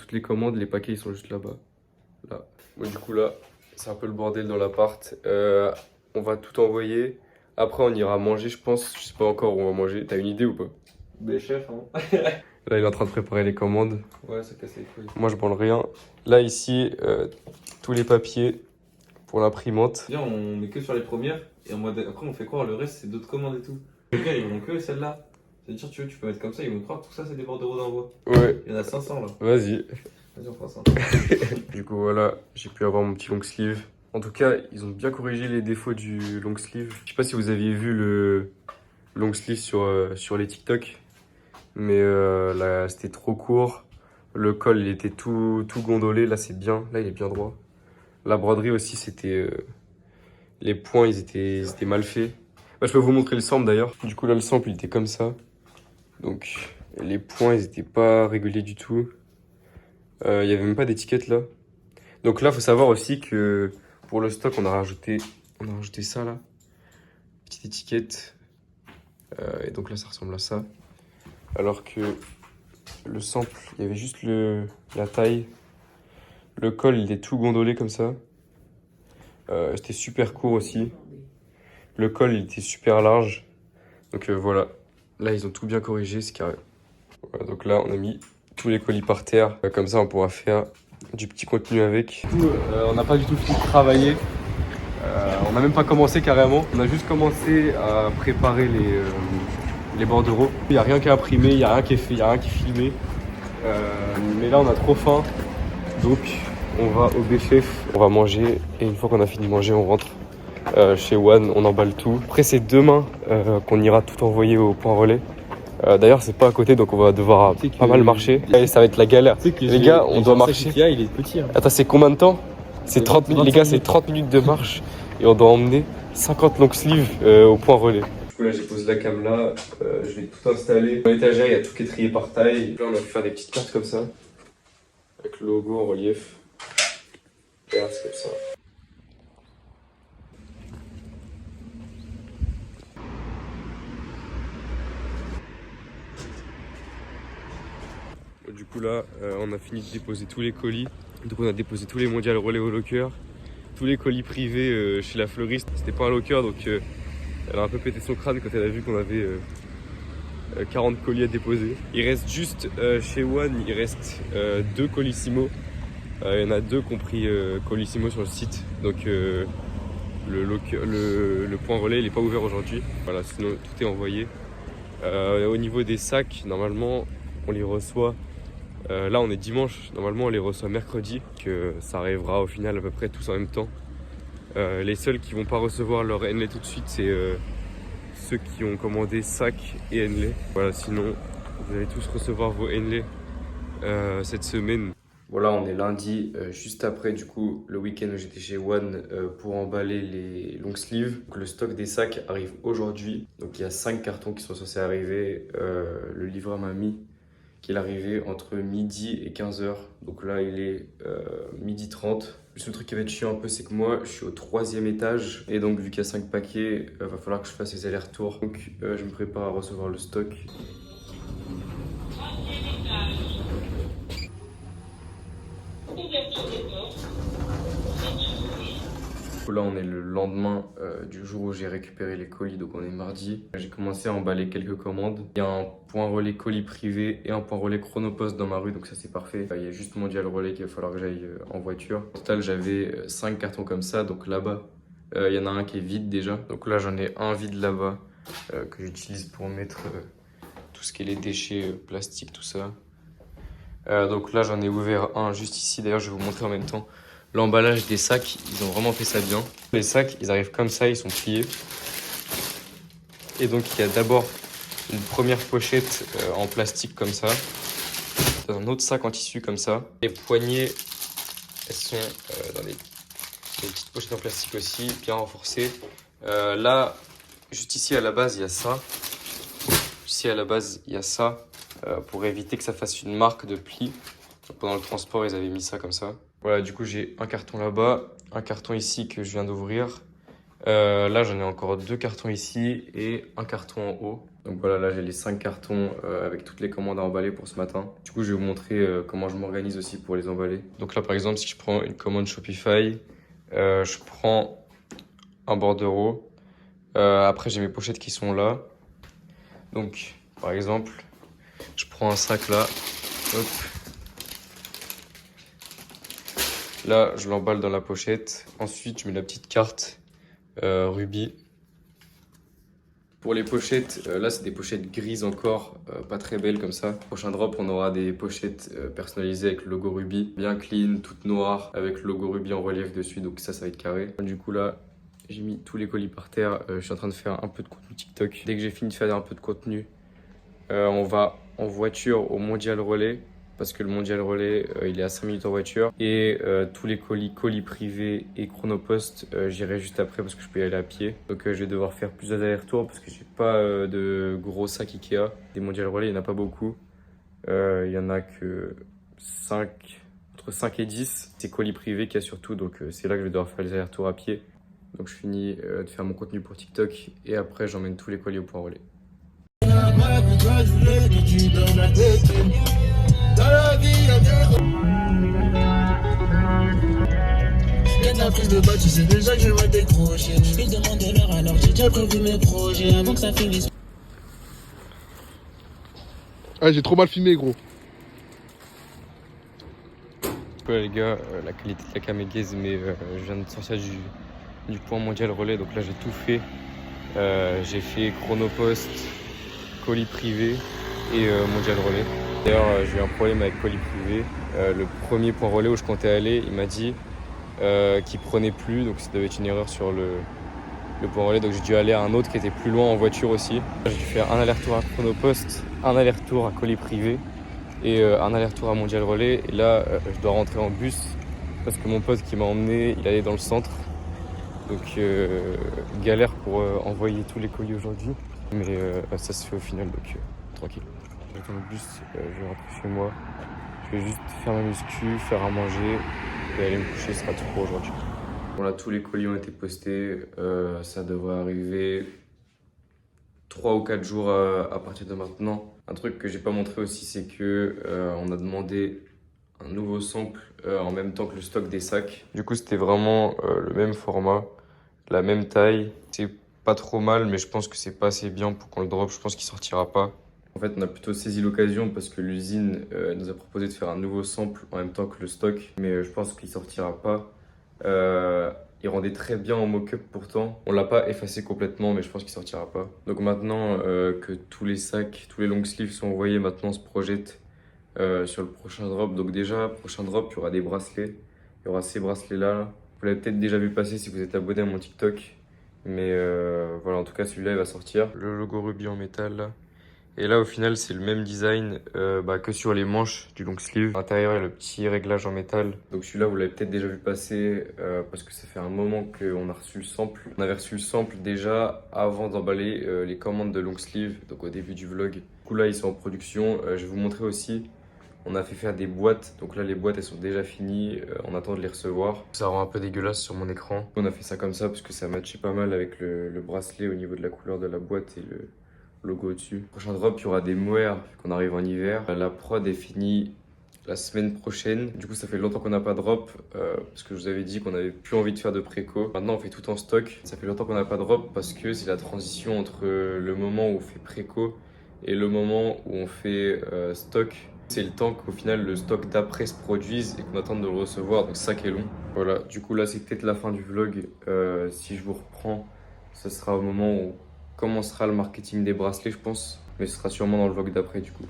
toutes les commandes, les paquets ils sont juste là-bas. Là. Bon, du coup là, c'est un peu le bordel dans l'appart. On va tout envoyer. Après on ira manger je pense. Je sais pas encore où on va manger. T'as une idée ou pas? Des chefs, hein. Là il est en train de préparer les commandes. Ouais, ça casse les couilles. Moi je branle rien. Là ici, tous les papiers pour l'imprimante. Viens, on met que sur les premières et en mode après on fait croire le reste c'est d'autres commandes et tout. Les gars ils vont que celle-là. C'est-à-dire tu peux mettre comme ça, ils vont croire que tout ça c'est des bordereaux d'envoi. Ouais, Il y en a 500 là. vas-y. Vas-y on fera ça. Du coup voilà, j'ai pu avoir mon petit long sleeve. En tout cas, ils ont bien corrigé les défauts du long sleeve. Je sais pas si vous aviez vu le long sleeve sur les TikTok, mais là c'était trop court. Le col il était tout gondolé, là c'est bien, là il est bien droit. La broderie aussi c'était... les points ils étaient mal faits. Bah, je peux vous montrer le sample d'ailleurs. Du coup là le sample il était comme ça. Donc les points ils étaient pas réguliers du tout. Il y avait même pas d'étiquette là. Donc là faut savoir aussi que pour le stock on a rajouté ça là. Petite étiquette. Et donc là ça ressemble à ça. Alors que le sample, il y avait juste la taille. Le col il est tout gondolé comme ça. C'était super court aussi. Le col il était super large. Donc voilà. Là ils ont tout bien corrigé, c'est carré. Voilà, donc là on a mis tous les colis par terre. Comme ça on pourra faire du petit contenu avec. Du coup, on n'a pas du tout fini de travailler. On n'a même pas commencé carrément. On a juste commencé à préparer les bordereaux. Il n'y a rien qui est imprimé, il n'y a rien qui est fait, il n'y a rien qui est filmé. Mais là on a trop faim. Donc on va au B-Chef, on va manger. Et une fois qu'on a fini de manger, on rentre chez One, on emballe tout. Après c'est demain qu'on ira tout envoyer au point relais. D'ailleurs c'est pas à côté donc on va devoir pas mal marcher. Et ça va être la galère. Les gars on doit marcher. Il est petit. Hein. Attends c'est combien de temps? C'est 30 minutes les gars, c'est 30 minutes de marche. Et on doit emmener 50 long sleeves au point relais. Du coup là j'ai posé la cam là, je vais tout installer. Dans l'étagère il y a tout qui est trié par taille. Là on a pu faire des petites cartes comme ça. Avec le logo en relief. Et là c'est comme ça. Du coup là, on a fini de déposer tous les colis. Donc on a déposé tous les mondial relais au locker. Tous les colis privés chez la fleuriste. C'était pas un locker donc elle a un peu pété son crâne quand elle a vu qu'on avait 40 colis à déposer. Il reste juste chez One, il reste 2 colissimo. Il y en a 2 qui ont pris colissimo sur le site. Donc le point relais il n'est pas ouvert aujourd'hui. Voilà, sinon tout est envoyé. Au niveau des sacs, normalement on les reçoit. Là on est dimanche, normalement on les reçoit mercredi, que ça arrivera au final à peu près tous en même temps. Les seuls qui vont pas recevoir leur Henley tout de suite, c'est ceux qui ont commandé sac et Henley. Voilà, sinon vous allez tous recevoir vos Henley cette semaine. Voilà, on est lundi, juste après du coup le week-end où j'étais chez One pour emballer les long sleeves. Donc, le stock des sacs arrive aujourd'hui, donc il y a 5 cartons qui sont censés arriver. Le livreur m'a mis qu'il arrivait entre midi et 15h. Donc là, il est midi 30. Le seul truc qui va être chiant un peu, c'est que moi, je suis au 3e étage. Et donc, vu qu'il y a 5 paquets, va falloir que je fasse les allers-retours. Donc, je me prépare à recevoir le stock. Là on est le lendemain du jour où j'ai récupéré les colis, donc on est mardi. J'ai commencé à emballer quelques commandes. Il y a un point relais colis privé et un point relais chronopost dans ma rue, donc ça c'est parfait. Il y a juste mondial relais qu'il va falloir que j'aille en voiture. Au total j'avais 5 cartons comme ça, donc là-bas il y en a un qui est vide déjà. Donc là j'en ai un vide là-bas que j'utilise pour mettre tout ce qui est les déchets plastiques, tout ça. Donc là j'en ai ouvert un juste ici, d'ailleurs je vais vous montrer en même temps. L'emballage des sacs, ils ont vraiment fait ça bien. Les sacs, ils arrivent comme ça, ils sont pliés. Et donc, il y a d'abord une première pochette en plastique comme ça. Un autre sac en tissu comme ça. Les poignées, elles sont dans des petites pochettes en plastique aussi, bien renforcées. Là, juste ici à la base, il y a ça. Ici à la base, il y a ça pour éviter que ça fasse une marque de pli. Donc, pendant le transport, ils avaient mis ça comme ça. Voilà, du coup, j'ai un carton là-bas, un carton ici que je viens d'ouvrir Là, j'en ai encore 2 cartons ici et un carton en haut. Donc voilà, là j'ai les 5 cartons avec toutes les commandes à emballer pour ce matin. Du coup, je vais vous montrer comment je m'organise aussi pour les emballer. Donc là, par exemple, si je prends une commande Shopify, je prends un bordereau. Après, j'ai mes pochettes qui sont là. Donc, par exemple, je prends un sac là. Hop. Là, je l'emballe dans la pochette. Ensuite, je mets la petite carte rubis. Pour les pochettes, là c'est des pochettes grises encore, pas très belles comme ça. Prochain drop, on aura des pochettes personnalisées avec le logo Ruby, bien clean, toutes noires, avec le logo Ruby en relief dessus, donc ça va être carré. Du coup là, j'ai mis tous les colis par terre, je suis en train de faire un peu de contenu TikTok. Dès que j'ai fini de faire un peu de contenu, on va en voiture au Mondial Relais. Parce que le Mondial Relais, il est à 5 minutes en voiture. Et tous les colis privés et Chronopost, j'irai juste après parce que je peux y aller à pied. Donc je vais devoir faire plusieurs allers-retours parce que j'ai pas de gros sacs Ikea. Des Mondial Relais, il n'y en a pas beaucoup. Il y en a que 5, entre 5 et 10. C'est colis privés qu'il y a surtout, donc c'est là que je vais devoir faire les allers-retours à pied. Donc je finis de faire mon contenu pour TikTok et après j'emmène tous les colis au point relais. Dans la vie, il y a la prise de balle, tu sais déjà que je vais décrocher. Ils demandent de l'heure alors j'ai déjà prévu mes projets avant que ça finisse. Ah, j'ai trop mal filmé, gros. Ouais, les gars, la qualité de la cam est gaze, mais je viens de sortir du point Mondial Relais, donc là j'ai tout fait. J'ai fait Chronopost, colis privé et Mondial Relais. D'ailleurs, j'ai eu un problème avec colis privé. Le premier point relais où je comptais aller, il m'a dit qu'il prenait plus, donc ça devait être une erreur sur le point relais. Donc j'ai dû aller à un autre qui était plus loin en voiture aussi. J'ai dû faire un aller-retour à Chronopost, un aller-retour à colis privé et un aller-retour à Mondial Relais. Et là, je dois rentrer en bus parce que mon pote qui m'a emmené, il allait dans le centre. Donc galère pour envoyer tous les colis aujourd'hui. Mais ça se fait au final, donc tranquille. J'attends le bus, je vais rentrer chez moi. Je vais juste faire ma muscu, faire à manger et aller me coucher, ce sera tout pour aujourd'hui. Voilà, tous les colis ont été postés. Ça devrait arriver 3 ou 4 jours à partir de maintenant. Un truc que j'ai pas montré aussi, c'est que on a demandé un nouveau sample en même temps que le stock des sacs. Du coup, c'était vraiment le même format, la même taille. C'est pas trop mal, mais je pense que c'est pas assez bien pour qu'on le drop. Je pense qu'il sortira pas. En fait, on a plutôt saisi l'occasion parce que l'usine nous a proposé de faire un nouveau sample en même temps que le stock, mais je pense qu'il sortira pas. Il rendait très bien en mock-up pourtant. On l'a pas effacé complètement, mais je pense qu'il sortira pas. Donc maintenant que tous les sacs, tous les long sleeves sont envoyés, maintenant on se projette sur le prochain drop. Donc déjà, prochain drop, il y aura des bracelets. Il y aura ces bracelets-là. Vous l'avez peut-être déjà vu passer si vous êtes abonné à mon TikTok. Mais voilà, en tout cas, celui-là, il va sortir. Le logo Ruby en métal, là. Et là, au final, c'est le même design que sur les manches du long sleeve. À l'intérieur, il y a le petit réglage en métal. Donc celui-là, vous l'avez peut-être déjà vu passer parce que ça fait un moment qu'on a reçu le sample. On avait reçu le sample déjà avant d'emballer les commandes de long sleeve, donc au début du vlog. Du coup, là, ils sont en production. Je vais vous montrer aussi. On a fait faire des boîtes. Donc là, les boîtes, elles sont déjà finies. On attend de les recevoir. Ça rend un peu dégueulasse sur mon écran. On a fait ça comme ça parce que ça matchait pas mal avec le bracelet au niveau de la couleur de la boîte et le logo au-dessus. Prochain drop, il y aura des mohair vu qu'on arrive en hiver. La prod est finie la semaine prochaine. Du coup, ça fait longtemps qu'on n'a pas drop parce que je vous avais dit qu'on avait plus envie de faire de préco. Maintenant, on fait tout en stock. Ça fait longtemps qu'on n'a pas drop parce que c'est la transition entre le moment où on fait préco et le moment où on fait stock. C'est le temps qu'au final le stock d'après se produise et qu'on attende de le recevoir, donc ça qui est long. Voilà, du coup là c'est peut-être la fin du vlog. Si je vous reprends, ce sera au moment où commencera le marketing des bracelets, je pense. Mais ce sera sûrement dans le vlog d'après du coup.